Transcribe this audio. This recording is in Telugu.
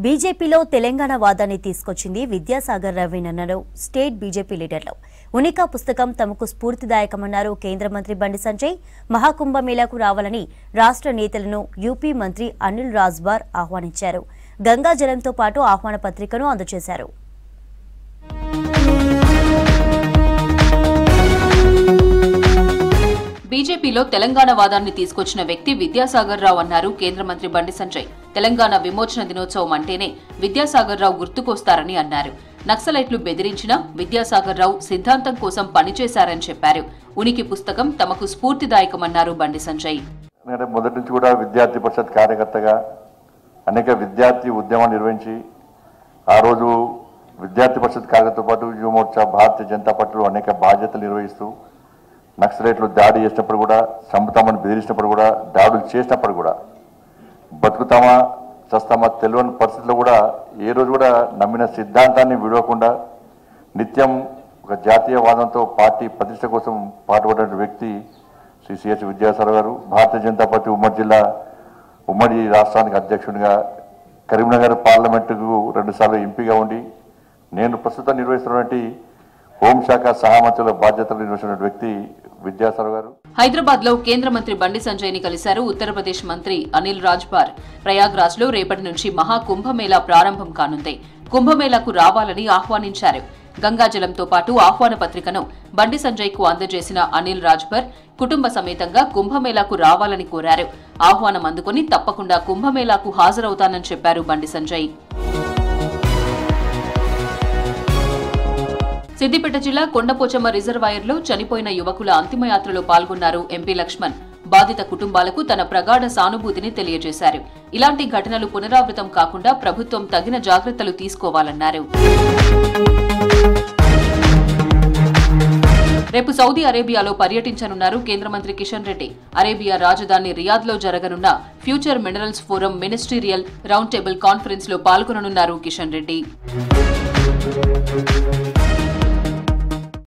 బీజేపీలో తెలంగాణ వాదాన్ని తీసుకొచ్చింది విద్యాసాగర్ రావేనన్నారు స్టేట్ బీజేపీ లీడర్లు. ఉనికా పుస్తకం తమకు స్ఫూర్తిదాయకమన్నారు కేంద్ర మంత్రి బండి సంజయ్. మహాకుంభమేళాకు రావాలని రాష్ట్ర నేతలను యూపీ మంత్రి అనిల్ రాజ్బార్ ఆహ్వానించారు. గంగా జలంతో పాటు ఆహ్వాన పత్రికను అందజేశారు. బీజేపీలో తెలంగాణ వాదాన్ని తీసుకొచ్చిన వ్యక్తి విద్యాసాగర్ రావు అన్నారు కేంద్ర మంత్రి బండి సంజయ్. తెలంగాణ విమోచన దినోత్సవం అంటేనే విద్యాసాగర్ రావు గుర్తుకొస్తారని అన్నారు. నక్సలైట్లు బెదిరించినా విద్యాసాగర్ రావు సిద్ధాంతం కోసం పనిచేశారని చెప్పారు. ఉనికి పుస్తకం తమకు స్ఫూర్తిదాయకమన్నారు బండి సంజయ్. మొదటి నుంచి కూడా విద్యార్థి పరిషత్ కార్యకర్తగా అనేక విద్యార్థి ఉద్యమాలు నిర్వహించి ఆ రోజు విద్యార్థి పరిషత్ కార్యకర్తతో పాటు యువమోర్చా భారతీయ జనతా పార్టీలో అనేక బాధ్యతలు నిర్వహిస్తూ నక్సలైట్లు దాడి చేసినప్పుడు కూడా, చంపుతామని బెదిరించినప్పుడు కూడా, దాడులు చేసినప్పుడు కూడా, బతుకుతామా చస్తామా తెలియని పరిస్థితుల్లో కూడా ఏ రోజు కూడా నమ్మిన సిద్ధాంతాన్ని విడవకుండా నిత్యం ఒక జాతీయవాదంతో పార్టీ ప్రతిష్ట కోసం పాటుపడిన వ్యక్తి శ్రీ సిహెచ్ విద్యాసాగర్ గారు. భారతీయ జనతా పార్టీ ఉమ్మడి రాష్ట్రానికి అధ్యక్షుడిగా, కరీంనగర్ పార్లమెంటుకు 2 సార్లు ఎంపీగా ఉండి, నేను ప్రస్తుతం నిర్వహిస్తున్నటువంటి హోంశాఖ సహామంత్రుల బాధ్యతలు నిర్వహించిన వ్యక్తి విద్యాసాగర్ గారు. హైదరాబాద్ లో కేంద్ర మంత్రి బండి సంజయ్ ని కలిశారు ఉత్తరప్రదేశ్ మంత్రి అనిల్ రాజ్బార్. ప్రయాగ్రాజ్ లో రేపటి నుంచి మహాకుంభమేళా ప్రారంభం కానుంది. కుంభమేళాకు రావాలని ఆహ్వానించారు. గంగాజలంతో పాటు ఆహ్వాన పత్రికను బండి సంజయ్ కు అందజేసిన అనిల్ రాజ్బార్ కుటుంబ సమేతంగా కుంభమేళాకు రావాలని కోరారు. ఆహ్వానం అందుకుని తప్పకుండా కుంభమేళాకు హాజరవుతానని చెప్పారు బండి సంజయ్. సిద్దిపేట జిల్లా కొండపోచమ్మ రిజర్వాయర్లో చనిపోయిన యువకుల అంతిమయాత్రలో పాల్గొన్నారు ఎంపీ లక్ష్మణ్. బాధిత కుటుంబాలకు తన ప్రగాఢ సానుభూతిని తెలియజేశారు. ఇలాంటి ఘటనలు పునరావృతం కాకుండా ప్రభుత్వం తగిన జాగ్రత్తలు తీసుకోవాలన్నారు. రేపు సౌదీ అరేబియాలో పర్యటించనున్నారు కేంద్ర మంత్రి కిషన్ రెడ్డి. అరేబియా రాజధాని రియాద్లో జరగనున్న future minerals forum ministerial round table conference లో పాల్గొననున్నారు కిషన్ రెడ్డి.